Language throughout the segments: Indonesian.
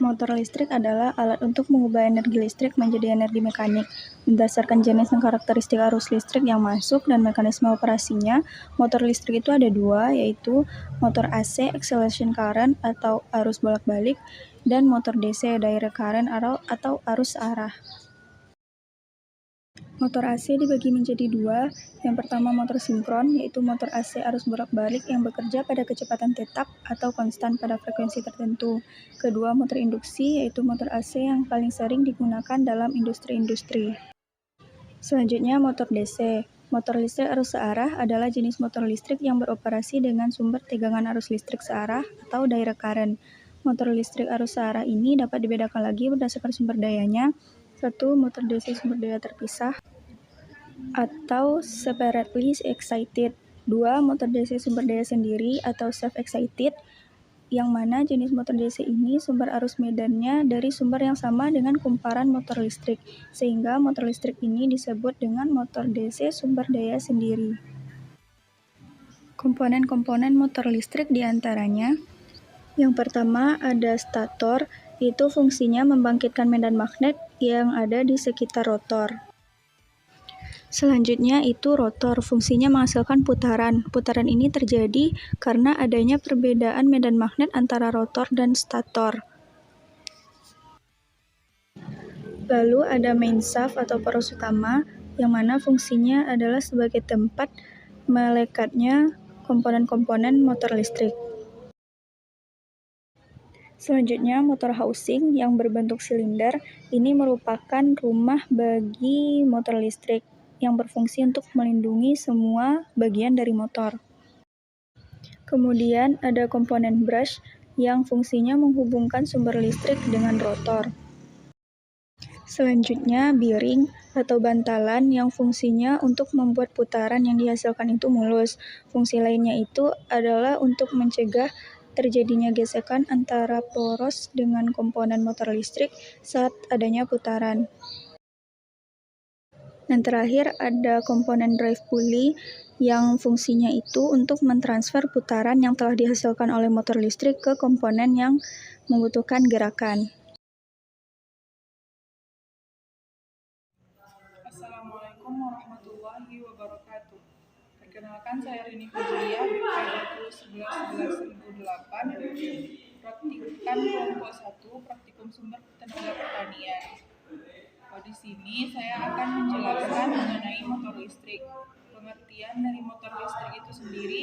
Motor listrik adalah alat untuk mengubah energi listrik menjadi energi mekanik. Berdasarkan jenis dan karakteristik arus listrik yang masuk dan mekanisme operasinya, motor listrik itu ada dua, yaitu motor AC (acceleration current) atau arus bolak-balik, dan motor DC (direct current) atau arus arah. Motor AC dibagi menjadi dua. Yang pertama motor sinkron, yaitu motor AC arus bolak-balik yang bekerja pada kecepatan tetap atau konstan pada frekuensi tertentu. Kedua, motor induksi, yaitu motor AC yang paling sering digunakan dalam industri-industri. Selanjutnya, motor DC. Motor listrik arus searah adalah jenis motor listrik yang beroperasi dengan sumber tegangan arus listrik searah atau direct current. Motor listrik arus searah ini dapat dibedakan lagi berdasarkan sumber dayanya. 1. Motor DC sumber daya terpisah atau separately excited. 2. Motor DC sumber daya sendiri atau self-excited, yang mana jenis motor DC ini sumber arus medannya dari sumber yang sama dengan kumparan motor listrik, sehingga motor listrik ini disebut dengan motor DC sumber daya sendiri. Komponen-komponen motor listrik diantaranya: yang pertama ada stator, itu fungsinya membangkitkan medan magnet yang ada di sekitar rotor. Selanjutnya itu rotor, fungsinya menghasilkan putaran. Putaran ini terjadi karena adanya perbedaan medan magnet antara rotor dan stator. Lalu ada main shaft atau poros utama, yang mana fungsinya adalah sebagai tempat melekatnya komponen-komponen motor listrik. Selanjutnya motor housing yang berbentuk silinder, ini merupakan rumah bagi motor listrik yang berfungsi untuk melindungi semua bagian dari motor. Kemudian ada komponen brush yang fungsinya menghubungkan sumber listrik dengan rotor. Selanjutnya bearing atau bantalan yang fungsinya untuk membuat putaran yang dihasilkan itu mulus. Fungsi lainnya itu adalah untuk mencegah terjadinya gesekan antara poros dengan komponen motor listrik saat adanya putaran. Dan terakhir ada komponen drive pulley yang fungsinya itu untuk mentransfer putaran yang telah dihasilkan oleh motor listrik ke komponen yang membutuhkan gerakan. Assalamualaikum warahmatullahi wabarakatuh. Perkenalkan, saya Rini Fajriya, BP 2011-11-1008, praktikan kelompok 1, praktikum sumber tenaga pertanian. Di sini saya akan menjelaskan mengenai motor listrik. Pengertian dari motor listrik itu sendiri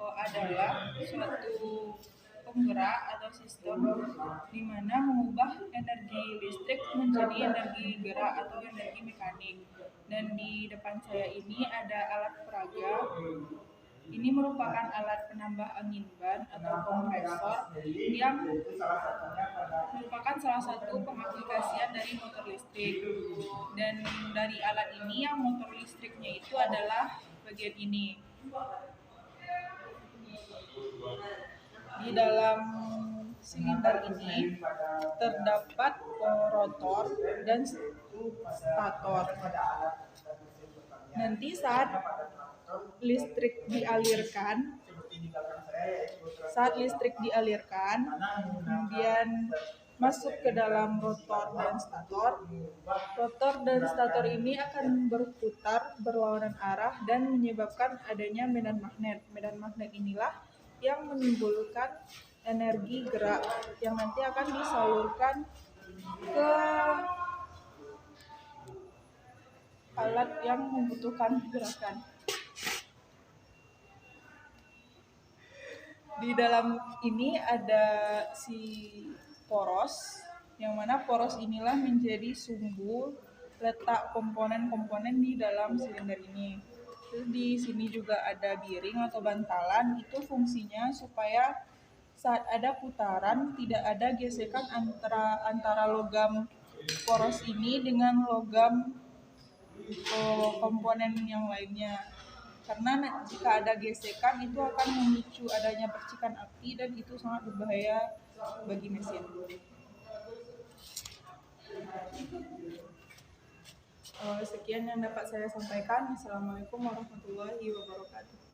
adalah suatu penggerak atau sistem di mana mengubah energi listrik menjadi energi gerak atau energi mekanik. Dan di depan saya ini ada alat peraga. Ini merupakan alat penambah angin ban atau kompresor yang merupakan salah satu pengaplikasian dari motor listrik. Dan dari alat ini yang motor listriknya itu adalah bagian ini. Di dalam silinder ini terdapat rotor dan stator. Nanti saat listrik dialirkan, kemudian masuk ke dalam rotor dan stator. Rotor dan stator ini akan berputar berlawanan arah dan menyebabkan adanya medan magnet. Medan magnet inilah yang menimbulkan energi gerak yang nanti akan disalurkan ke alat yang membutuhkan gerakan. Di dalam ini ada si poros, yang mana poros inilah menjadi sumbu letak komponen-komponen di dalam silinder ini. Terus di sini juga ada bearing atau bantalan, itu fungsinya supaya saat ada putaran tidak ada gesekan antara logam poros ini dengan logam komponen yang lainnya. Karena jika ada gesekan itu akan memicu adanya percikan api dan itu sangat berbahaya bagi mesin. Sekian yang dapat saya sampaikan. Assalamualaikum warahmatullahi wabarakatuh.